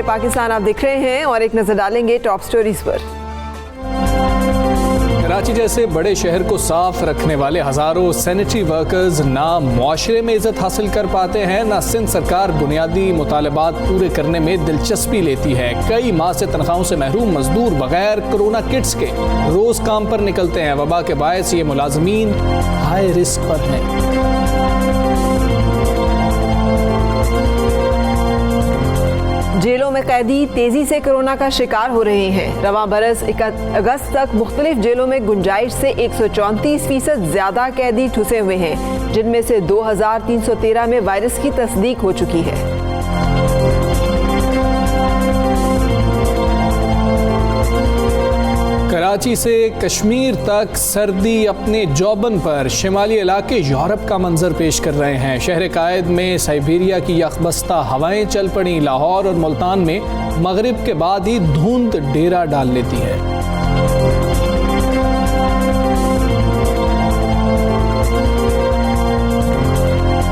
पाकिस्तान आप दिख रहे हैं और एक नजर डालेंगे टॉप स्टोरीज पर। कराची जैसे बड़े शहर को साफ रखने वाले हजारों सैनिटरी वर्कर्स ना मुआशरे में इज्जत हासिल कर पाते हैं, ना सिंध सरकार बुनियादी मुतालबात पूरे करने में दिलचस्पी लेती है। कई माह से तनख्वाहों से महरूम मजदूर बगैर कोरोना किट्स के रोज काम पर निकलते हैं। वबा के बायस ये मुलाजमीन हाई रिस्क पर हैं। जेलों में कैदी तेजी से कोरोना का शिकार हो रहे हैं। रवां बरस 1 अगस्त तक मुख्तलिफ जेलों में गुंजाइश से 134% ज्यादा कैदी ठुसे हुए हैं, जिनमें से 2313 में वायरस की तस्दीक हो चुकी है। कराची से कश्मीर तक सर्दी अपने जौबन पर, शिमाली इलाके यूरोप का मंजर पेश कर रहे हैं। शहर कायद में साइबेरिया की यखबस्ता हवाएं चल पड़ी। लाहौर और मुल्तान में मगरिब के बाद ही धुंध डेरा डाल लेती है।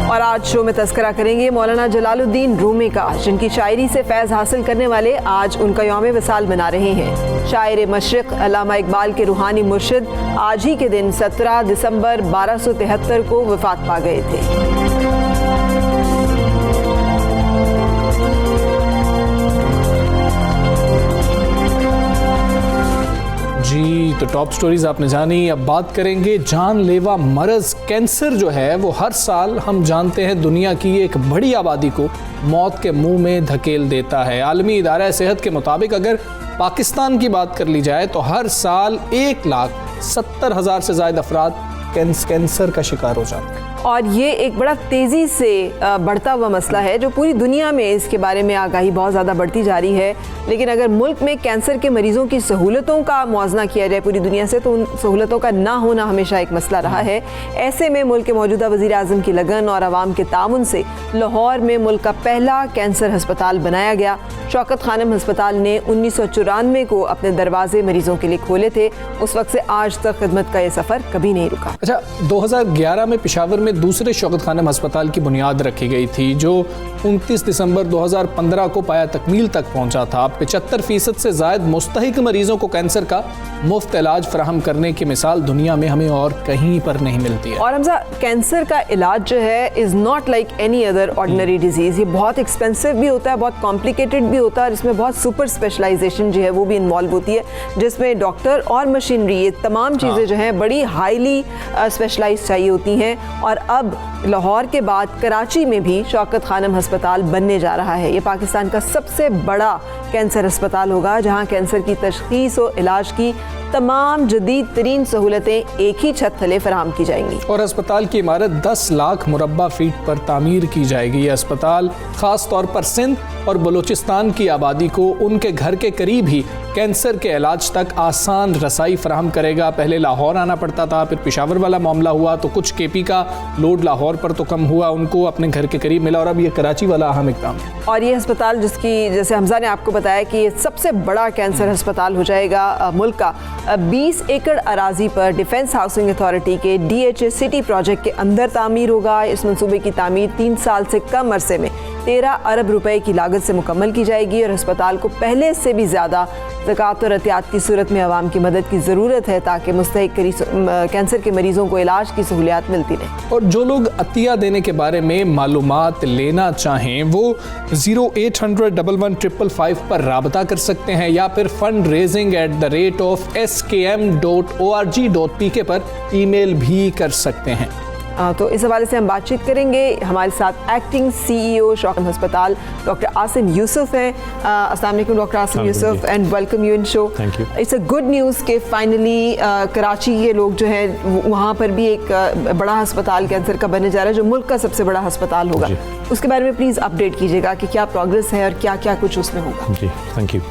और आज शो में तस्करा करेंगे मौलाना जलालुद्दीन रूमी का, जिनकी शायरी से फैज़ हासिल करने वाले आज उनका यौम विसाल मना रहे हैं। शायर मशरिक़ अल्लामा इकबाल के रूहानी मुर्शिद आज ही के दिन 17 दिसंबर 1273 को वफ़ात पा गए थे। जी, तो टॉप स्टोरीज आपने जानी। अब बात करेंगे जानलेवा मरज कैंसर जो है वो हर साल हम जानते हैं दुनिया की एक बड़ी आबादी को मौत के मुंह में धकेल देता है। आलमी इदारा सेहत के मुताबिक अगर पाकिस्तान की बात कर ली जाए तो हर साल 1,70,000 से ज़ायद अफराद कैंसर का शिकार हो जाते हैं। और ये एक बड़ा तेज़ी से बढ़ता हुआ मसला है, जो पूरी दुनिया में इसके बारे में आगाही बहुत ज़्यादा बढ़ती जा रही है। लेकिन अगर मुल्क में कैंसर के मरीज़ों की सहूलतों का मुआवजा किया जाए पूरी दुनिया से, तो उन सहूलतों का ना होना हमेशा एक मसला रहा है। ऐसे में मुल्क के मौजूदा वज़ीर आज़म की लगन और आवाम के ताउन से लाहौर में मुल्क का पहला कैंसर हस्पताल बनाया गया। शौकत खानम हस्पताल ने 1994 को अपने दरवाजे मरीजों के लिए खोले थे। उस वक्त से आज तक खिदमत का ये सफ़र कभी नहीं रुका। अच्छा, 2011 में पेशावर में दूसरे शौकत खानम हस्पताल की बुनियाद रखी गई थी, जो 29 दिसंबर 2015 को पाया तकमील तक पहुंचा था। 75% से ज़ायद मुस्तहिक मरीजों को कैंसर का मुफ्त इलाज फराहम करने की मिसाल दुनिया में हमें और कहीं पर नहीं मिलती है। और हमजा, कैंसर का इलाज जो है is not like any other ordinary disease. ये बहुत एक्सपेंसिव भी होता है, बहुत कॉम्प्लिकेटेड भी होता है, और इसमें बहुत सुपर स्पेशलाइजेशन जो है वो भी इन्वॉल्व होती है, जिसमें डॉक्टर और मशीनरी, ये तमाम चीज़ें जो हैं बड़ी हाईली स्पेशलाइज चाहिए होती हैं। और अब लाहौर के बाद कराची में भी शौकत खानम हस्पताल बनने जा रहा है। ये पाकिस्तान का सबसे बड़ा कैंसर अस्पताल होगा, जहां कैंसर की तशखीस और इलाज की तमाम जदीद तरीन सहूलतें एक ही छत तले फराहम की जाएंगी। और अस्पताल की इमारत 10 लाख मुरब्बा फीट पर तामीर की जाएगी। यह अस्पताल खास तौर पर सिंध और बलूचिस्तान की आबादी को उनके घर के करीब ही कैंसर के इलाज तक आसान रसाई फराहम करेगा। पहले लाहौर आना पड़ता था, फिर पेशावर वाला मामला हुआ तो कुछ केपी का लोड लाहौर पर तो कम हुआ, उनको अपने घर के करीब मिला, और अब ये कराची वाला अहम इक़दाम है। और ये अस्पताल, जिसकी जैसे हमजा ने आपको बताया कि ये सबसे बड़ा कैंसर अस्पताल हो जाएगा मुल्क का, 20 एकड़ अराजी पर डिफेंस हाउसिंग अथॉरिटी के DHA सिटी प्रोजेक्ट के अंदर तामीर होगा। इस मंसूबे की तामीर 3 साल से कम अरसे में 13 अरब रुपए की लागत से मुकम्मल की जाएगी। और अस्पताल को पहले से भी ज़्यादा ज़कात और एहतियात की सूरत में आवाम की मदद की ज़रूरत है, ताकि मुस्तहिक कैंसर के मरीज़ों को इलाज की सहूलियात मिलती रहें। और जो लोग अतिया देने के बारे में मालूमात लेना चाहें वो 0800-11-555 पर राबता कर सकते हैं, या फिर fundraising@skm.org.pk पर ईमेल भी कर सकते हैं। तो इस हवाले से हम बातचीत करेंगे। हमारे साथ एक्टिंग CEO शौकत हस्पताल डॉक्टर आसिम यूसुफ हैं। अस्सलाम वालेकुम doctor Asim Yusuf, and welcome you in show. Thank you. It's a good news कि फाइनली कराची के लोग जो हैं वहाँ पर भी एक बड़ा हस्पताल कैंसर का बनने जा रहा है, जो मुल्क का सबसे बड़ा हस्पताल होगा। उसके बारे में प्लीज़ अपडेट कीजिएगा कि क्या प्रोग्रेस है और क्या क्या कुछ उसमें होगा। जी, थैंक यू।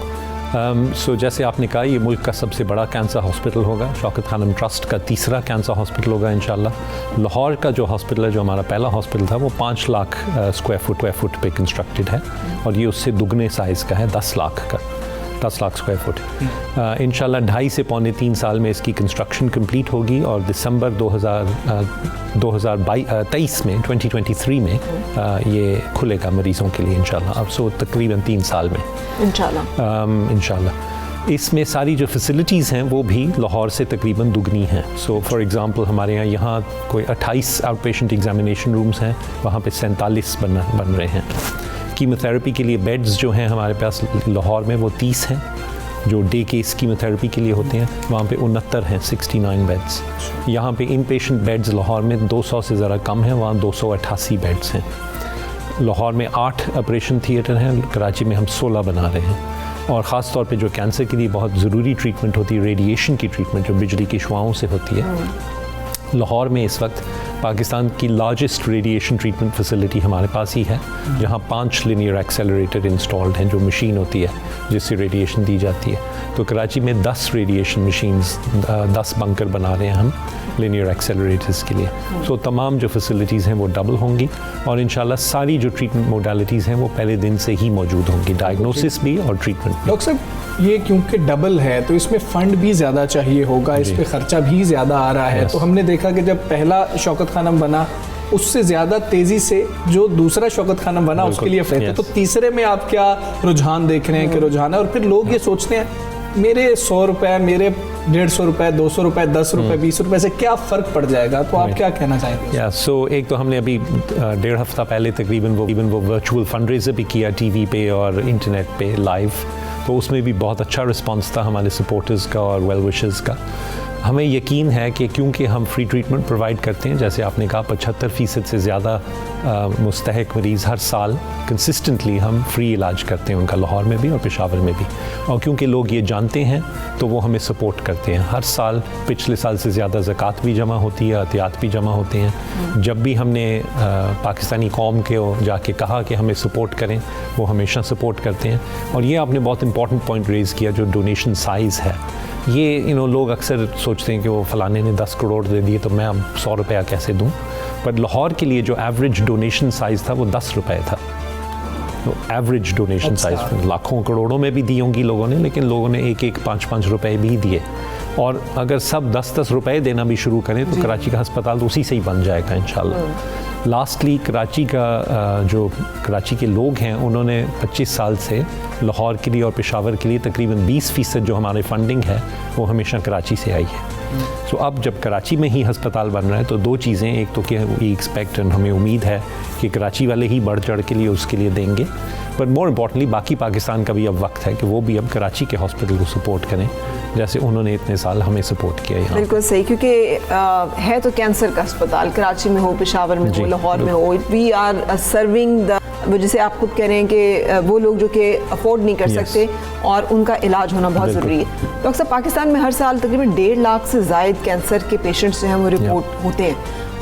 सो जैसे आपने कहा, ये मुल्क का सबसे बड़ा कैंसर हॉस्पिटल होगा। शौकत खानम ट्रस्ट का तीसरा कैंसर हॉस्पिटल होगा इंशाल्लाह। लाहौर का जो हॉस्पिटल है, जो हमारा पहला हॉस्पिटल था, वो 5 लाख स्क्वायर फुट पे कंस्ट्रक्टेड है, और ये उससे दुगने साइज़ का है, 10 लाख का। 10 लाख स्क्वायर फुट। इंशाल्लाह 2.5 से पौने 3 साल में इसकी कंस्ट्रक्शन कंप्लीट होगी और दिसंबर 2023 में 2023 में ये खुलेगा मरीज़ों के लिए इंशाल्लाह। अब सो तकरीबन 3 साल में इंशाल्लाह। इसमें सारी जो फैसिलिटीज़ हैं वो भी लाहौर से तकरीबन दुगनी हैं। सो फॉर एग्ज़ाम्पल हमारे यहाँ कोई 28 आउट पेशेंट एग्जामिनेशन रूम्स हैं, वहाँ पे 47 बन रहे हैं। कीमोथेरेपी के लिए बेड्स जो हैं हमारे पास लाहौर में वो 30 हैं, जो डे केस कीमोथेरेपी के लिए होते हैं, वहाँ पे 69 हैं, 69 बेड्स। यहाँ पे इन पेशेंट बेड्स लाहौर में 200 से ज़रा कम हैं, वहाँ 288 बेड्स हैं। लाहौर में 8 ऑपरेशन थिएटर हैं, कराची में हम 16 बना रहे हैं। और ख़ास तौर पे जो कैंसर के लिए बहुत ज़रूरी ट्रीटमेंट होती है, रेडिएशन की ट्रीटमेंट जो बिजली की शुआओं से होती है, लाहौर में इस वक्त पाकिस्तान की लार्जेस्ट रेडिएशन ट्रीटमेंट फैसिलिटी हमारे पास ही है, जहां 5 लिनियर एक्सेलरेटर इंस्टॉल्ड हैं, जो मशीन होती है जिससे रेडिएशन दी जाती है। तो कराची में 10 रेडिएशन मशीन्स, 10 बंकर बना रहे हैं हम लिनियर एक्सेलरेटर्स के लिए। सो तमाम जो फैसिलिटीज़ हैं वो डबल होंगी और इंशाल्लाह सारी जो ट्रीटमेंट मोडालिटीज़ हैं वो पहले दिन से ही मौजूद होंगी, डायग्नोसिस भी और ट्रीटमेंट भी। डॉक्टर साहब, ये क्योंकि डबल है तो इसमें फ़ंड भी ज़्यादा चाहिए होगा, इस पे ख़र्चा भी ज़्यादा आ रहा है। तो हमने देखा कि जब पहला शौकत खानम बना उससे ज़्यादा तेज़ी से जो दूसरा शौकत खानम बना उसके लिए फ़ायदा। तो तीसरे में आप क्या रुझान देख रहे हैं कि रुझान है, और फिर लोग ये सोचते हैं मेरे 100 रुपये, मेरे 150 रुपये, 200 रुपये, 10 रुपये, 20 रुपये से क्या फ़र्क पड़ जाएगा? तो आप क्या कहना चाहेंगे? सो एक तो हमने अभी 1.5 हफ्ता पहले तकरीबन वो वर्चुअल फंडरेजर भी किया टीवी पे और इंटरनेट पे लाइव, तो उसमें भी बहुत अच्छा रिस्पांस था हमारे सपोर्टर्स का और वेल विशर्स का। हमें यकीन है कि क्योंकि हम फ्री ट्रीटमेंट प्रोवाइड करते हैं, जैसे आपने कहा 75% से ज़्यादा मुस्तहिक मरीज़ हर साल कंसिस्टेंटली हम फ्री इलाज करते हैं उनका, लाहौर में भी और पेशावर में भी। और क्योंकि लोग ये जानते हैं तो वो हमें सपोर्ट करते हैं। हर साल पिछले साल से ज़्यादा ज़कात भी जमा होती है, एहतियात भी जमा होते हैं। जब भी हमने पाकिस्तानी कौम के जाके कहा कि हमें सपोर्ट करें, वो हमेशा सपोर्ट करते हैं। और ये आपने बहुत इंपॉर्टेंट पॉइंट रेज़ किया, जो डोनेशन साइज़ है। ये लोग अक्सर सोचते हैं कि वो फलाने ने 10 करोड़ दे दिए तो मैं अब 100 रुपया कैसे दूँ, पर लाहौर के लिए जो एवरेज डोनेशन साइज़ था वो 10 रुपये था। तो एवरेज डोनेशन साइज़ लाखों करोड़ों में भी दी होंगी लोगों ने, लेकिन लोगों ने 1-1, 5-5 रुपये भी दिए। और अगर सब 10-10 रुपये देना भी शुरू करें तो कराची का अस्पताल तो उसी से ही बन जाएगा इंशाल्लाह। लास्टली कराची के लोग हैं, उन्होंने 25 साल से लाहौर के लिए और पेशावर के लिए तकरीबन 20% जो हमारे फंडिंग है वो हमेशा कराची से आई है। सो अब जब कराची में ही अस्पताल बन रहा है तो 2 चीज़ें, एक तो कि वी एक्सपेक्ट एंड हमें उम्मीद है कि कराची वाले ही बढ़ चढ़ के लिए उसके लिए देंगे, पर मोर इम्पॉर्टेंटली बाकी पाकिस्तान का भी अब वक्त है कि वो भी अब कराची के हॉस्पिटल को सपोर्ट करें, जैसे उन्होंने इतने साल हमें सपोर्ट किया यहाँ। बिल्कुल सही, क्योंकि है तो कैंसर का अस्पताल, कराची में हो, पेशावर में हो, लाहौर में हो, वी आर सर्विंग द, जैसे आप खुद कह रहे हैं कि वो लोग जो कि अफोर्ड नहीं कर सकते और उनका इलाज होना बहुत ज़रूरी है। डॉक्टर साहब, पाकिस्तान में हर साल तकरीबन 1.5 लाख से ज़ायद कैंसर के पेशेंट्स जो हैं वो रिपोर्ट होते हैं।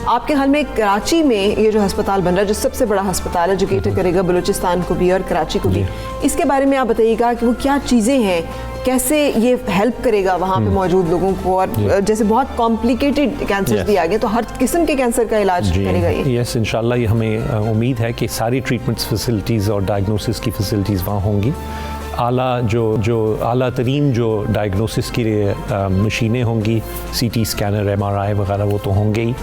आपके ख्याल में कराची में ये जो अस्पताल बन रहा है, जो सबसे बड़ा अस्पताल है, जो केटर करेगा बलूचिस्तान को भी और कराची को भी, इसके बारे में आप बताइएगा कि वो क्या चीज़ें हैं, कैसे ये हेल्प करेगा वहाँ पे मौजूद लोगों को, और जैसे बहुत कॉम्प्लिकेटेड कैंसर भी आ गए तो हर किस्म के कैंसर का इलाज करेगा ये? यस, इंशाल्लाह ये हमें उम्मीद है कि सारी ट्रीटमेंट्स फैसिलिटीज़ और डायग्नोसिस की फैसिलिटीज़ वहाँ होंगी। आला तरीन जो डायग्नोसिस की मशीनें होंगी, CT स्कैनर, MRI वगैरह वो तो होंगे ही।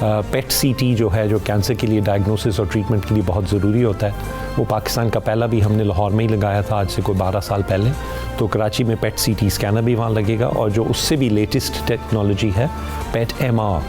पेट CT जो है, जो कैंसर के लिए डायग्नोसिस और ट्रीटमेंट के लिए बहुत ज़रूरी होता है, वो पाकिस्तान का पहला भी हमने लाहौर में ही लगाया था आज से कोई 12 साल पहले। तो कराची में पेट CT स्कैनर भी वहाँ लगेगा, और जो उससे भी लेटेस्ट टेक्नोलॉजी है पेट MR,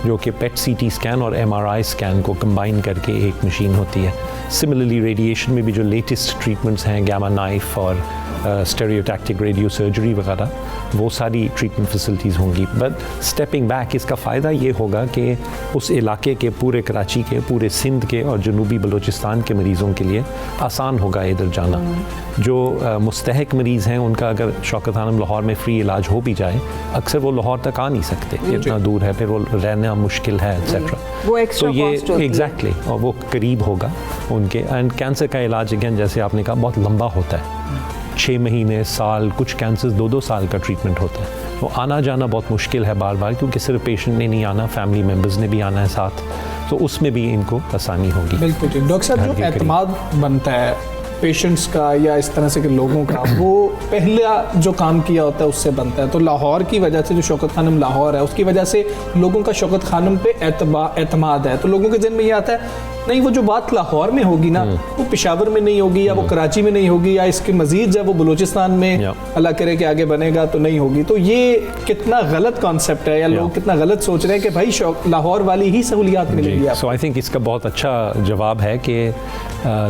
जो कि पेट CT स्कैन और MRI स्कैन को कंबाइन करके एक मशीन होती है। सिमिलरली रेडिएशन में भी जो लेटेस्ट ट्रीटमेंट्स हैं, गामा नाइफ और स्टेरियोटैक्टिक रेडियो सर्जरी वगैरह, वो सारी ट्रीटमेंट फैसिलिटीज़ होंगी। बट स्टेपिंग बैक, इसका फ़ायदा ये होगा कि उस इलाके के, पूरे कराची के, पूरे सिंध के और जनूबी बलूचिस्तान के मरीज़ों के लिए आसान होगा इधर जाना। जो मुस्तहिक मरीज़ हैं उनका अगर शौकत खानम लाहौर में फ्री इलाज हो भी जाए, अक्सर वो लाहौर तक आ नहीं सकते, इतना दूर है, फिर वो रहना मुश्किल है एक्सेट्रा। तो ये एग्जैक्टली, और वो करीब होगा उनके। एंड कैंसर का इलाज अगेन जैसे आपने कहा बहुत लंबा होता है, 6 महीने, साल, कुछ कैंसर 2-2 साल का ट्रीटमेंट होता है। तो आना जाना बहुत मुश्किल है बार बार, क्योंकि सिर्फ पेशेंट ने नहीं आना, फैमिली मेम्बर्स ने भी आना है साथ, तो उसमें भी इनको आसानी होगी। बिल्कुल ठीक। डॉक्टर साहब, जो एतमाद बनता है पेशेंट्स का या इस तरह से के लोगों का वो पहला जो काम किया होता है उससे बनता है। तो लाहौर की वजह से जो शौकत खानम लाहौर है उसकी वजह से लोगों का शौकत खानम पे एतमाद है। तो लोगों के जहन में ये आता है नहीं वो जो बात लाहौर में होगी ना वो पेशावर में नहीं होगी या वो कराची में नहीं होगी या इसके मजीद जब वो बलूचिस्तान में अल्लाह करे कि आगे बनेगा तो नहीं होगी। तो ये कितना गलत कॉन्सेप्ट है या लोग कितना गलत सोच रहे हैं कि भाई लाहौर वाली ही सहूलियात मिलेगी। सो आई थिंक इसका बहुत अच्छा जवाब है कि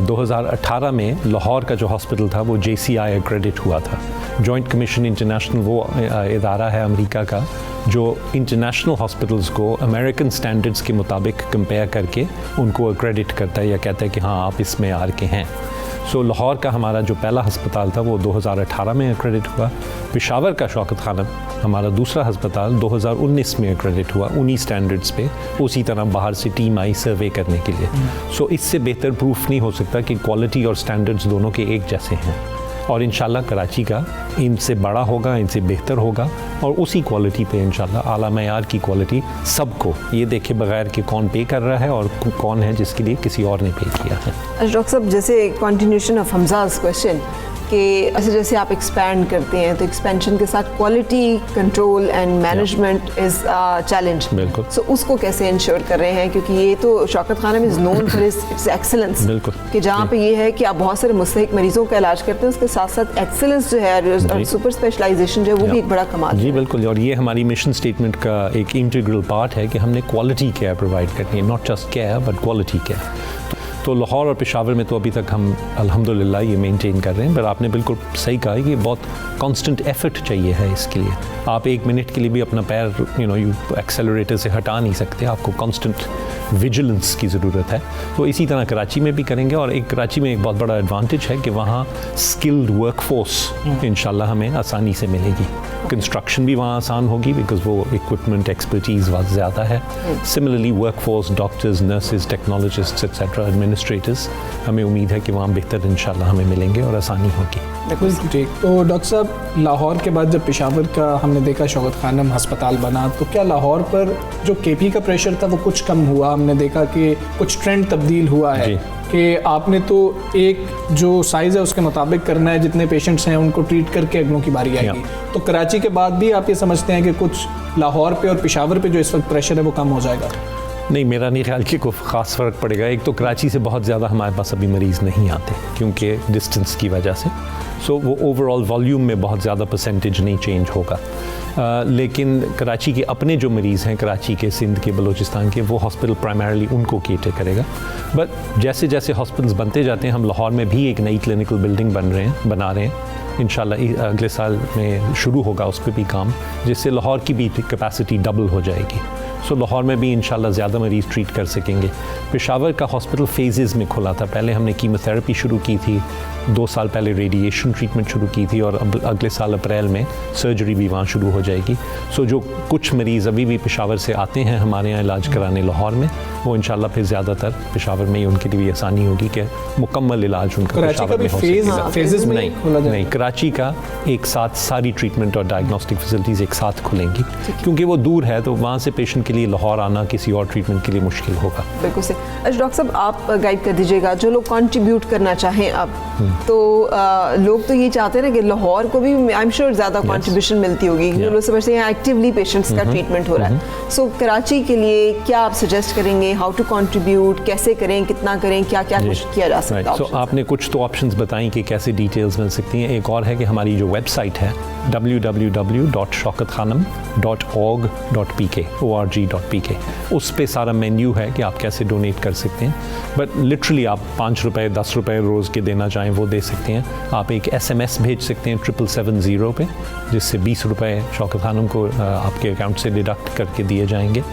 2018 में लाहौर का जो हॉस्पिटल था वो JCI एक्रेडिट हुआ था। जॉइंट कमीशन इंटरनेशनल वो इदारा है अमेरिका का जो इंटरनेशनल हॉस्पिटल्स को अमेरिकन स्टैंडर्ड्स के मुताबिक कंपेयर करके उनको एक्रेडिट करता है या कहता है कि हाँ आप इसमें आर के हैं। सो लाहौर का हमारा जो पहला अस्पताल था वो 2018 में एक्रेडिट हुआ। पेशावर का शौकत खानम हमारा दूसरा अस्पताल 2019 में एक्रेडिट हुआ उन्हीं स्टैंडर्ड्स पे। उसी तरह बाहर से टीम आई सर्वे करने के लिए। सो इससे बेहतर प्रूफ नहीं हो सकता कि क्वालिटी और स्टैंडर्ड्स दोनों के एक जैसे हैं और इंशाल्लाह कराची का इनसे बड़ा होगा, इनसे बेहतर होगा और उसी क्वालिटी पे इंशाल्लाह आला मयार की क्वालिटी सबको ये देखे बगैर कि कौन पे कर रहा है और कौन है जिसके लिए किसी और ने पे किया है। डॉक्टर साहब जैसे कंटिन्यूशन ऑफ हमजाज क्वेश्चन कि ऐसे जैसे आप एक्सपैंड करते हैं तो एक्सपेंशन के साथ quality control and management is challenge. बिल्कुल। सो उसको कैसे इंश्योर कर रहे हैं क्योंकि ये तो Shaukat Khanum is known for its excellence. बिल्कुल कि जहाँ पे ये है कि आप बहुत सारे मुस्तहिक मरीजों का इलाज करते हैं उसके साथ साथ एक्सेलेंस जो है और सुपर स्पेशलाइजेशन जो है वो भी एक बड़ा कमाल जी। बिल्कुल और ये हमारी मिशन स्टेटमेंट का एक इंटीग्रल पार्ट है कि हमने क्वालिटी केयर प्रोवाइड करनी है, not just care but quality care. तो लाहौर और पेशावर में तो अभी तक हम अल्हम्दुलिल्लाह ये मेंटेन कर रहे हैं। पर आपने बिल्कुल सही कहा कि बहुत कांस्टेंट एफर्ट चाहिए है इसके लिए। आप एक मिनट के लिए भी अपना पैर यू एक्सेलरेटर से हटा नहीं सकते, आपको कांस्टेंट विजिलेंस की ज़रूरत है। तो इसी तरह कराची में भी करेंगे और एक कराची में एक बहुत बड़ा एडवांटेज है कि वहाँ स्किल्ड वर्कफोर्स इंशाल्लाह हमें आसानी से मिलेगी। कंस्ट्रक्शन भी वहाँ आसान होगी बिकॉज वो इक्विपमेंट एक्सपर्टीज़ बहुत ज़्यादा है। Similarly workforce doctors nurses technologists etcetera administrators हमें उम्मीद है कि वहाँ बेहतर इंशाल्लाह हमें मिलेंगे और आसानी होगी। बिल्कुल ठीक। तो डॉक्टर साहब लाहौर के बाद जब पेशावर का हमने देखा शौकत खानम अस्पताल बना तो क्या लाहौर पर जो KP का प्रेशर था वो कुछ कम हुआ? हमने देखा कि कुछ ट्रेंड तब्दील हुआ है कि आपने तो एक जो साइज़ है उसके मुताबिक करना है, जितने पेशेंट्स हैं उनको ट्रीट करके अगलों की बारी आएगी। तो कराची के बाद भी आप ये समझते हैं कि कुछ लाहौर पे और पेशावर पे जो इस वक्त प्रेशर है वो कम हो जाएगा? नहीं, मेरा नहीं ख्याल कि कोई ख़ास फ़र्क पड़ेगा। एक तो कराची से बहुत ज़्यादा हमारे पास अभी मरीज़ नहीं आते क्योंकि डिस्टेंस की वजह से। सो वो ओवरऑल वॉल्यूम में बहुत ज़्यादा परसेंटेज नहीं चेंज होगा। लेकिन कराची के अपने जो मरीज़ हैं कराची के, सिंध के, बलूचिस्तान के, वो हॉस्पिटल प्राइमरीली उनको केटर करेगा। बट जैसे जैसे हॉस्पिटल्स बनते जाते हैं हम लाहौर में भी एक नई क्लिनिकल बिल्डिंग बना रहे हैं। इंशाल्लाह अगले साल में शुरू होगा उस पर भी काम, जिससे लाहौर की भी कैपेसिटी डबल हो जाएगी। सो लाहौर में भी इंशाल्लाह ज़्यादा मरीज़ ट्रीट कर सकेंगे। पेशावर का हॉस्पिटल फेजेस में खुला था। पहले हमने कीमोथेरेपी शुरू की थी, 2 साल पहले रेडिएशन ट्रीटमेंट शुरू की थी और अब अगले साल अप्रैल में सर्जरी भी वहाँ शुरू हो जाएगी। सो जो कुछ मरीज़ अभी भी पेशावर से आते हैं हमारे यहाँ इलाज कराने लाहौर में, वो इंशाल्लाह फिर ज़्यादातर पेशावर में ही उनके लिए भी आसानी होगी कि मुकम्मल इलाज उनका पेशावर में हो सकेगा। नहीं, कराची का एक साथ सारी ट्रीटमेंट और डायग्नोस्टिक फैसिलिटीज़ एक साथ खुलेंगी क्योंकि वो दूर है तो वहाँ से पेशेंट के लिए लाहौर आना किसी और ट्रीटमेंट के लिए मुश्किल होगा। बिल्कुल से। अच्छा डॉक्टर साहब आप गाइड कर दीजिएगा जो लोग कंट्रीब्यूट करना चाहें अब तो लोग तो ये चाहते हैं ना कि लाहौर को भी आई एम श्योर ज़्यादा कंट्रीब्यूशन मिलती होगी जो लोग समझते हैं एक्टिवली पेशेंट्स का ट्रीटमेंट हो रहा है। सो कराची के लिए क्या आप सजेस्ट करेंगे, हाउ टू कंट्रीब्यूट, कैसे करें, कितना करें, क्या क्या कुछ किया जा सकता है? सो आपने कुछ तो ऑप्शंस बताई कि कैसे डिटेल्स मिल सकती हैं। एक और है कि हमारी जो वेबसाइट है www.shaukatkhanam.org.pk उस पे सारा मेन्यू है कि आप कैसे डोनेट कर सकते हैं। बट लिटरली आप 5 रुपए 10 रुपए रोज़ के देना चाहें वो दे सकते हैं। आप एक SMS भेज सकते हैं 7770 पे, जिससे 20 रुपए शौकत खानम को आपके अकाउंट से डिडक्ट करके दिए जाएंगे।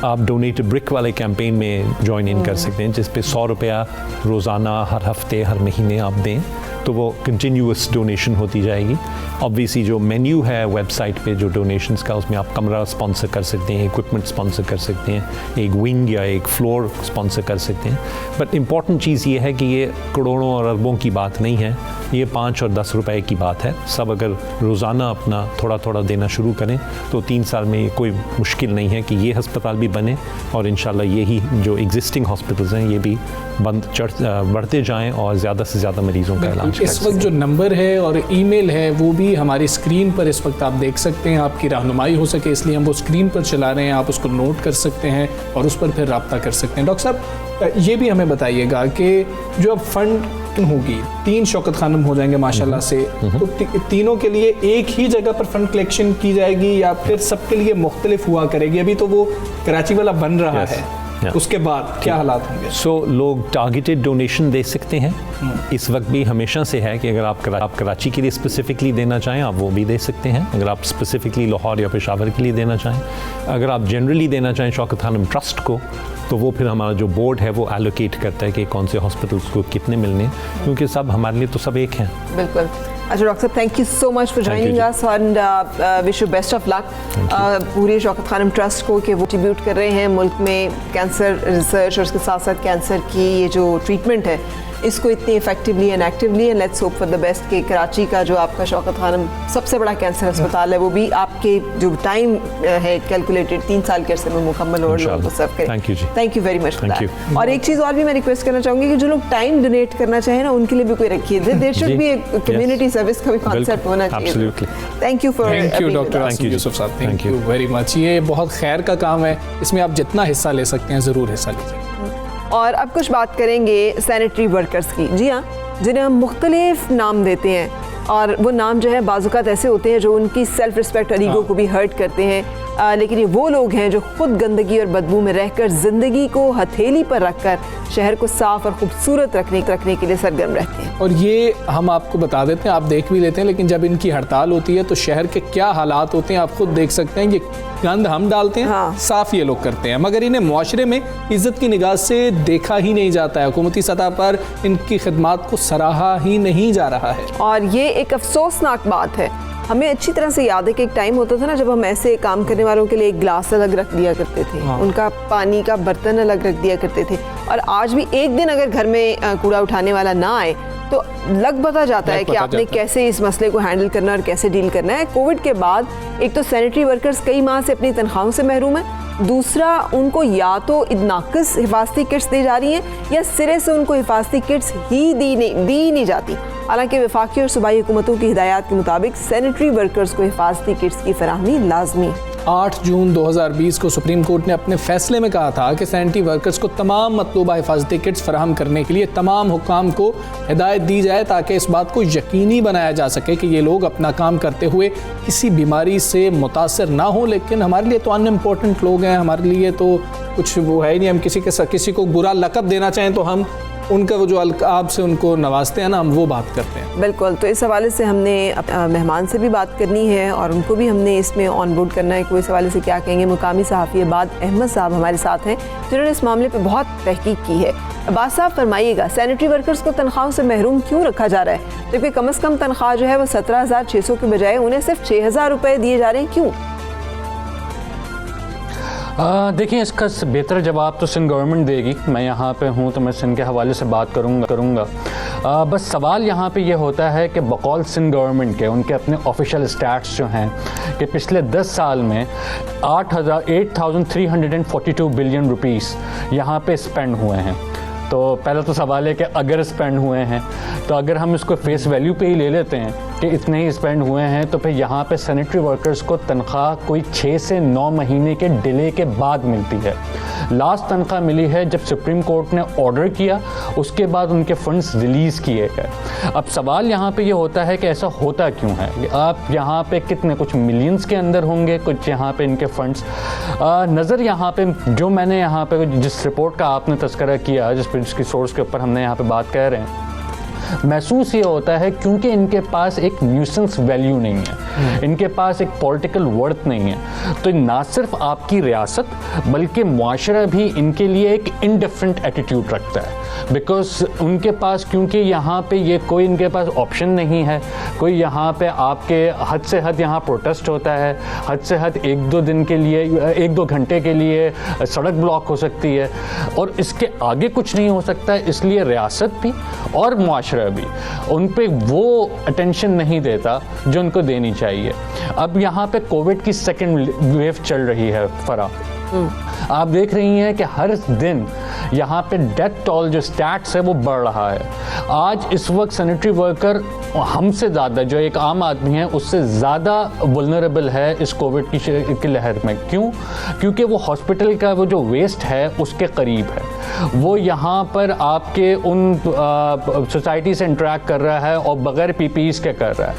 आप डोनेट ब्रिक वाले कैंपेन में ज्वाइन इन कर सकते हैं जिस पे 100 रुपया रोज़ाना, हर हफ्ते, हर महीने आप दें तो वो कंटिन्यूअस डोनेशन होती जाएगी। ऑब्वियसली जो मेन्यू है वेबसाइट पे जो डोनेशंस का, उसमें आप कमरा स्पॉन्सर कर सकते हैं, इक्विपमेंट स्पॉन्सर कर सकते हैं, एक विंग या एक फ्लोर स्पॉन्सर कर सकते हैं। बट इम्पॉर्टेंट चीज़ ये है कि ये करोड़ों और अरबों की बात नहीं है, ये 5 और 10 रुपए की बात है। सब अगर रोज़ाना अपना थोड़ा थोड़ा देना शुरू करें तो 3 साल में कोई मुश्किल नहीं है कि ये अस्पताल भी बने और इंशाल्लाह यही जो एग्जिस्टिंग हॉस्पिटल्स हैं ये भी बढ़ते जाएं और ज़्यादा से ज़्यादा मरीज़ों का इलाज। इस वक्त जो नंबर है और ईमेल है वो भी हमारी स्क्रीन पर इस वक्त आप देख सकते हैं, आपकी रहनुमाई हो सके इसलिए हम वो स्क्रीन पर चला रहे हैं, आप उसको नोट कर सकते हैं और उस पर फिर रब्ता कर सकते हैं। डॉक्टर साहब ये भी हमें बताइएगा कि जो अब फंड होगी, 3 शौकत खानम हो जाएंगे माशाल्लाह से, तो तीनों के लिए एक ही जगह पर फंड कलेक्शन की जाएगी या फिर सबके लिए मुख्तलिफ हुआ करेगी? अभी तो वो कराची वाला बन रहा है, उसके बाद क्या हालात होंगे? लोग टारगेटेड डोनेशन दे सकते हैं। इस वक्त भी हमेशा से है कि अगर आप कराची के लिए स्पेसिफिकली देना चाहें आप वो भी दे सकते हैं, अगर आप स्पेसिफिकली लाहौर या पेशावर के लिए देना चाहें। अगर आप जनरली देना चाहें शौकत खानम ट्रस्ट को, तो वो फिर हमारा जो बोर्ड है वो एलोकेट करता है कि कौन से हॉस्पिटल्स को कितने मिलने, क्योंकि सब हमारे लिए तो सब एक हैं। बिल्कुल। अच्छा डॉक्टर साहब, thank you so much for joining us and wish you best of luck पूरे शौकत खानम ट्रस्ट को कि वो ट्रिब्यूट कर रहे हैं मुल्क में कैंसर रिसर्च और उसके साथ साथ कैंसर की ये जो ट्रीटमेंट है इसको इतनी effectively and actively, and let's hope for the best कि कराची का जो आपका शौकत खानम सबसे बड़ा कैंसर अस्पताल है वो भी आपके जो टाइम है कैलकुलेटेड 3 साल के अरसे में मुकम्मल और लोगों को सर्व करें। Thank you ji, thank you very much for Thank that. और एक चीज़ और भी मैं रिक्वेस्ट करना चाहूँगी कि जो लोग टाइम डोनेट करना चाहें ना उनके लिए भी कोई रखिए, देयर शुड बी एक कम्युनिटी सर्विस का भी कॉन्सेप्ट होना चाहिए। Thank you for doctor Asim Yusuf साहब, थैंक यू वेरी मच। ये बहुत खैर का काम है, इसमें आप जितना हिस्सा ले सकते हैं ज़रूर हिस्सा लीजिए। और अब कुछ बात करेंगे सैनिटरी वर्कर्स की। जी हाँ, जिन्हें हम मुख्तलिफ नाम देते हैं और वो नाम जो है बाज़-औक़ात ऐसे होते हैं जो उनकी सेल्फ रिस्पेक्ट और ईगो को भी हर्ट करते हैं, लेकिन ये वो लोग हैं जो खुद गंदगी और बदबू में रहकर ज़िंदगी को हथेली पर रखकर शहर को साफ़ और खूबसूरत रखने के लिए सरगर्म रहते हैं। और ये हम आपको बता देते हैं, आप देख भी लेते हैं, लेकिन जब इनकी हड़ताल होती है तो शहर के क्या हालात होते हैं आप खुद देख सकते हैं। ये गंद हम डालते हैं, हाँ। साफ ये लोग करते हैं, मगर इन्हें मुआशरे में इज्जत की निगाह से देखा ही नहीं जाता है, हुकूमती सतह पर इनकी खिदमात को सराहा ही नहीं जा रहा है। और ये एक अफसोसनाक बात है। हमें अच्छी तरह से याद है कि एक टाइम होता था ना जब हम ऐसे काम करने वालों के लिए एक गिलास अलग रख दिया करते थे, उनका पानी का बर्तन अलग रख दिया करते थे, और आज भी एक दिन अगर घर में कूड़ा उठाने वाला ना आए तो लग पता जाता है कि आपने कैसे इस मसले को हैंडल करना और कैसे डील करना है। कोविड के बाद एक तो सैनिटरी वर्कर्स कई माह से अपनी तनख्वाहों से महरूम है, दूसरा उनको या तो नाक़िस हिफाजती किट्स दी जा रही हैं या सिरे से उनको हिफाजती किट्स ही दी नहीं जाती। हालांकि वफाकी और सूबाई हुकूमतों की हिदायत के मुताबिक सैनिटरी वर्कर्स को हिफाजती किट्स की फराहमी लाजमी। 8 जून 2020 को सुप्रीम कोर्ट ने अपने फैसले में कहा था कि सैनिटरी वर्कर्स को तमाम मतलूबा हिफाजती किट्स फराहम करने के लिए तमाम हुक्काम को हिदायत दी जाए ताकि इस बात को यकीनी बनाया जा सके कि ये लोग अपना काम करते हुए किसी बीमारी से मुतासर ना हो। लेकिन हमारे लिए तो अनइम्पोर्टेंट लोग हैं, हमारे लिए तो कुछ वो है ही नहीं। हम किसी को बुरा लक़ब देना चाहें तो हम उनका वो जो अलकाब से उनको नवाजते हैं ना, हम वो बात करते हैं। बिल्कुल, तो इस हवाले से हमने मेहमान से भी बात करनी है और उनको भी हमने इसमें ऑन बोर्ड करना है कि इस हवाले से क्या कहेंगे। मुकामी सहाफ़ी अब्बाद अहमद साहब हमारे साथ हैं जिन्होंने इस मामले पर बहुत तहकीक की है। अब्बाद साहब फरमाइएगा, सैनिटरी वर्कर्स को तनख्वाहों से महरूम क्यों रखा जा रहा है, जबकि कम अज़ कम तनख्वाह जो है वो 17,600 के बजाय उन्हें सिर्फ 6,000 रुपये दिए जा रहे हैं, क्यों? देखिए, इसका बेहतर जवाब तो सिंध गवर्नमेंट देगी। मैं यहाँ पे हूँ तो मैं सिंध के हवाले से बात करूँगा। बस सवाल यहाँ पे ये होता है कि बकौल सिंध गवर्नमेंट के उनके अपने ऑफिशियल स्टैट्स जो हैं कि पिछले 10 साल में 8,342 बिलियन रुपीस यहाँ पे स्पेंड हुए हैं। तो पहला तो सवाल है कि अगर स्पेंड हुए हैं तो अगर हम इसको फेस वैल्यू पे ही ले लेते हैं कि इतने ही स्पेंड हुए हैं, तो फिर यहाँ पे सैनिटरी वर्कर्स को तनख्वाह कोई 6 से 9 महीने के डिले के बाद मिलती है। लास्ट तनख्वाह मिली है जब सुप्रीम कोर्ट ने ऑर्डर किया, उसके बाद उनके फंड्स रिलीज़ किए गए। अब सवाल यहाँ पे ये होता है कि ऐसा होता क्यों है। आप यहाँ पे कितने, कुछ मिलियंस के अंदर होंगे कुछ यहाँ पे इनके फंड्स नज़र। यहाँ पे जो मैंने यहाँ पे जिस रिपोर्ट का आपने तस्करा किया, जिसकी सोर्स के ऊपर हमने यहाँ पे बात कर रहे हैं, महसूस ये होता है क्योंकि इनके पास एक न्यूसेंस वैल्यू नहीं है, इनके पास एक पॉलिटिकल वर्थ नहीं है। तो ना सिर्फ आपकी रियासत बल्कि मुआशरा भी इनके लिए एक इनडिफरेंट एटीट्यूड रखता है, बिकॉज उनके पास, क्योंकि यहाँ पे ये कोई इनके पास ऑप्शन नहीं है, कोई यहाँ पे आपके हद से हद यहाँ प्रोटेस्ट होता है, हद से हद 1-2 दिन के लिए, 1-2 घंटे के लिए सड़क ब्लॉक हो सकती है और इसके आगे कुछ नहीं हो सकता है। इसलिए रियासत भी और मुआशरा भी उन पे वो अटेंशन नहीं देता जो उनको देनी चाहिए। अब यहाँ पे कोविड की सेकेंड वेव चल रही है फरा, आप देख रही हैं कि हर दिन यहाँ पे डेथ टोल जो स्टैट्स है वो बढ़ रहा है। आज इस वक्त सैनिटरी वर्कर हमसे ज़्यादा, जो एक आम आदमी है उससे ज़्यादा वल्नरेबल है इस कोविड की लहर में। क्यों? क्योंकि वो हॉस्पिटल का वो जो वेस्ट है उसके करीब है, वो यहाँ पर आपके उन सोसाइटी से इंटरेक्ट कर रहा है और बगैर पीपीईज़ के कर रहा है।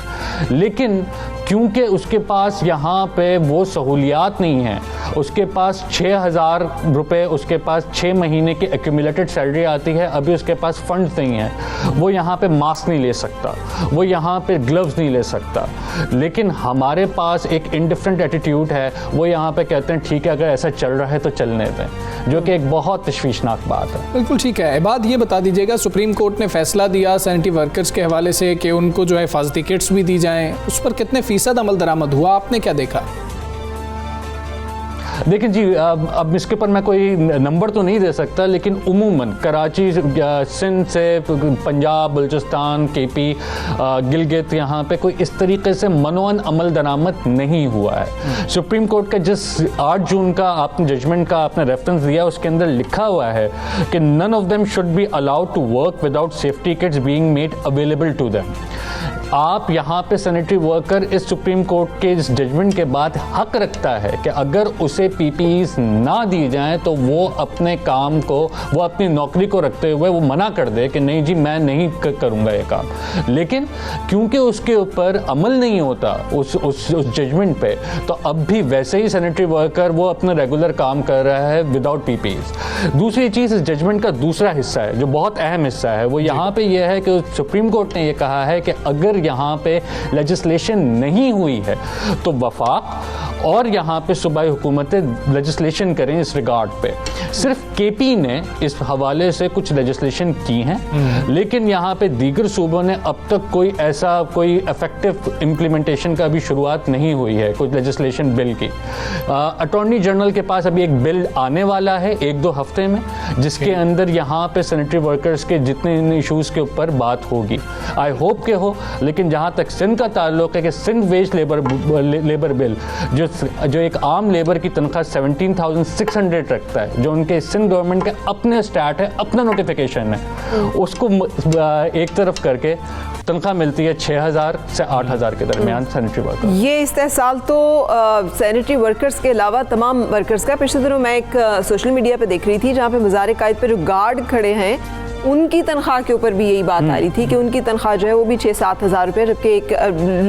लेकिन क्योंकि उसके पास यहाँ पे वो सहूलियात नहीं है, उसके पास 6,000 रुपये उसके पास 6 महीने की एक्यूमुलेटेड सैलरी आती है, अभी उसके पास फंड्स नहीं है, वो यहाँ पे मास्क नहीं ले सकता, वो यहाँ पे ग्लव्स नहीं ले सकता। लेकिन हमारे पास एक इंडिफरेंट एटीट्यूड है, वो यहाँ पे कहते हैं ठीक है अगर ऐसा चल रहा है तो चलने दें, जो कि एक बहुत तशवीशनाक बात है। बिल्कुल ठीक है। इबाद, ये बता दीजिएगा, सुप्रीम कोर्ट ने फैसला दिया सैनिटरी वर्कर्स के हवाले से कि उनको जो है हिफाजती किट्स भी दी जाएं, उस पर कितने फीसद अमल दरामद हुआ, आपने क्या देखा? देखिए जी, अब इसके ऊपर मैं कोई नंबर तो नहीं दे सकता, लेकिन उमूमन कराची, सिंध से पंजाब, बलूचिस्तान, केपी, गिलगित, यहाँ पे कोई इस तरीके से मनोअन अमल दरामद नहीं हुआ है। सुप्रीम कोर्ट का जिस 8 जून का आपने जजमेंट का आपने रेफरेंस दिया, उसके अंदर लिखा हुआ है कि none of them should be allowed to work without safety kits being made available to them. आप यहाँ पे सैनिटरी वर्कर इस सुप्रीम कोर्ट के इस जजमेंट के बाद हक रखता है कि अगर उसे पीपीईज ना दी जाएं तो वो अपने काम को, वो अपनी नौकरी को रखते हुए वो मना कर दे कि नहीं जी मैं नहीं करूँगा ये काम। लेकिन क्योंकि उसके ऊपर अमल नहीं होता उस जजमेंट पे, तो अब भी वैसे ही सैनिटरी वर्कर वो अपना रेगुलर काम कर रहा है विदाउट पीपीईज। दूसरी चीज़, इस जजमेंट का दूसरा हिस्सा है जो बहुत अहम हिस्सा है, वो यहाँ पे ये है कि सुप्रीम कोर्ट ने ये कहा है कि अगर यहाँ पे लेजिस्लेशन नहीं हुई है तो वफाक और यहाँ पे सूबाई हुकूमतें लेजिस्लेशन करें इस रिगार्ड पे। सिर्फ केपी ने इस हवाले से कुछ लेजिस्लेशन की हैं, लेकिन यहाँ पे दीगर सूबों ने अब तक कोई इफेक्टिव इम्प्लीमेंटेशन का भी शुरुआत नहीं हुई है कुछ लेजिस्लेशन बिल की। अटॉर्नी जनरल के पास अभी एक बिल आने वाला है 1-2 हफ्ते में, जिसके अंदर यहाँ पे सैनिटरी वर्कर्स के जितने इन इशूज़ के ऊपर बात होगी। आई होप के हो, लेकिन जहाँ तक सिंध का ताल्लुक है कि सिंध वेज लेबर बिल जो एक आम लेबर की तनख्वाह 17,600 रखता है, जो उनके सिंध गवर्नमेंट के अपने स्टैट है, अपना नोटिफिकेशन है, उसको एक तरफ करके तनख्वाह मिलती है 6,000 से 8,000 के दरमियान सैनिटरी वर्कर। ये इस्तेहसाल तो सैनिटरी वर्कर्स के अलावा तमाम वर्कर्स का। पिछले दिनों मैं एक सोशल मीडिया पे देख रही थी जहाँ पे मज़ार कायद पे जो गार्ड खड़े हैं उनकी तनख्वाह के ऊपर भी यही बात आ रही थी कि उनकी तनख्वाह जो है वो भी 6-7 हज़ार रुपये, जबकि एक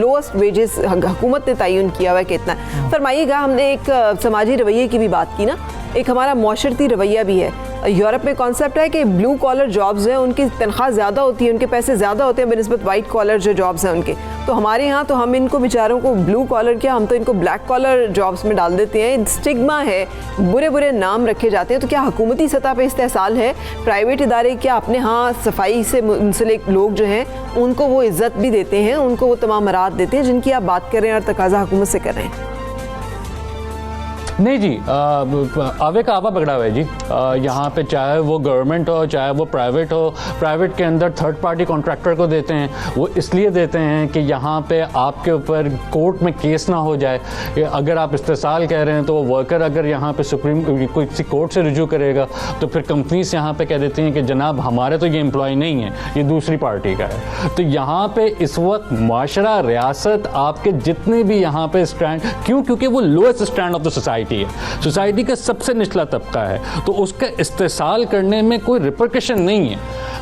लोएस्ट वेजेस हुकूमत ने तयन किया हुआ है कितना। फरमाइएगा, हमने एक समाजी रवैये की भी बात की ना, एक हमारा मुआशरती रवैया भी है। यूरोप में कॉन्सेप्ट है कि ब्लू कॉलर जॉब्स हैं उनकी तनख्वाह ज़्यादा होती है, उनके पैसे ज़्यादा होते हैं बनस्बत वाइट कॉलर जो जॉब्स हैं उनके। तो हमारे यहाँ तो हम इनको बेचारों को ब्लू कॉलर क्या, हम तो इनको ब्लैक कॉलर जॉब्स में डाल देते हैं। स्टिग्मा है, बुरे बुरे नाम रखे जाते हैं। तो क्या हुकूमती सतह पर इस्तेहसाल है? प्राइवेट इदारे क्या अपने यहाँ सफाई से मुंसलिक लोग जो हैं उनको वो इज़्ज़त भी देते हैं, उनको वो तमाम मराद देते हैं जिनकी आप बात कर रहे हैं और तकाजा हुकूमत से कर रहे हैं? नहीं जी, आवे का आवा पकड़ा हुआ है जी। यहाँ पे चाहे वो गवर्नमेंट हो चाहे वो प्राइवेट हो, प्राइवेट के अंदर थर्ड पार्टी कॉन्ट्रैक्टर को देते हैं, वो इसलिए देते हैं कि यहाँ पे आपके ऊपर कोर्ट में केस ना हो जाए। अगर आप इस्तेसाल कह रहे हैं तो वो वर्कर अगर यहाँ पे सुप्रीम कोई किसी कोर्ट से रुजू करेगा तो फिर कंपनीज यहाँ पे कह देती हैं कि जनाब हमारे तो ये एम्प्लॉय नहीं है, ये दूसरी पार्टी का है। तो यहाँ पे इस वक्त माशरा, रियासत, आपके जितने भी यहाँ पे स्टैंड, क्योंकि वो lowest stand of the society society है, सोसाइटी का सबसे निचला तबका है, तो उसका इस्तेसाल करने में कोई रिपरकशन नहीं है।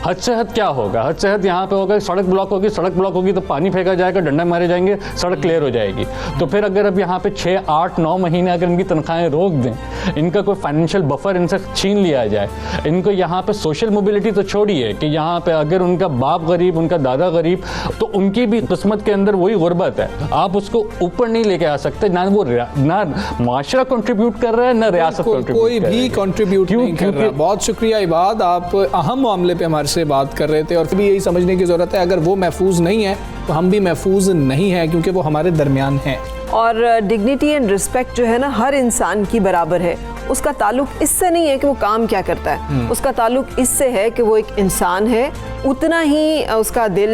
हद से हद क्या होगा, हद से हद यहाँ पे होगा, सड़क ब्लॉक होगी तो पानी फेंका जाएगा, डंडा मारे जाएंगे, सड़क क्लियर हो जाएगी। तो फिर अगर अब यहाँ पे 6, 8, 9 महीने अगर इनकी तनख्वाहें रोक दें, इनका कोई फाइनेंशियल बफर इनसे छीन लिया जाए, इनको यहाँ पे सोशल मोबिलिटी तो छोड़िए कि यहाँ पे अगर उनका बाप गरीब, उनका दादा गरीब, तो उनकी भी किस्मत के अंदर वही गुर्बत है, आप उसको ऊपर नहीं लेके आ सकते। ना वो ना माशरा कंट्रीब्यूट कर रहा है, ना रियासत कोई भी कंट्रीब्यूट नहीं कर रहा। बहुत शुक्रिया इबाद, आप अहम मामले पे हमारे से बात कर रहे थे और फिर भी यही समझने की जरूरत है अगर वो महफूज नहीं है तो हम भी महफूज नहीं है, क्योंकि वो हमारे दरमियान है। और डिग्निटी एंड रिस्पेक्ट जो है ना हर इंसान की बराबर है। उसका ताल्लुक इससे नहीं है कि वो काम क्या करता है, उसका ताल्लुक इससे है कि वो एक इंसान है, उतना ही उसका दिल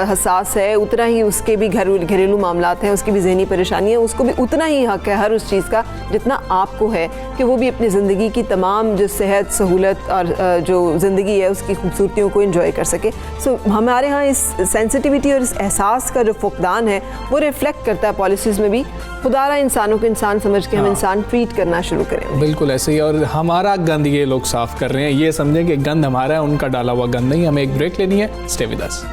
हसास है, उतना ही उसके भी घरेलू मामलात हैं, उसकी भी ज़हनी परेशानी है, उसको भी उतना ही हक है हर उस चीज़ का जितना आपको है कि वो भी अपनी ज़िंदगी की तमाम जो सेहत, सहूलत और जो ज़िंदगी है उसकी खूबसूरतियों को एंजॉय कर सके। सो हमारे यहाँ इस सेंसिटिविटी और इस एहसास का जो फुकदान है वो रिफ्लेक्ट करता है पॉलिसीज़ में भी। खुदारा इंसानों को इंसान समझ के हम इंसान ट्रीट करना शुरू करें। बिल्कुल ऐसे ही, और हमारा गंद ये लोग साफ कर रहे हैं, ये समझें कि गंद हमारा है, उनका डाला हुआ गंद नहीं। हमें एक ब्रेक लेनी है, स्टे विद अस।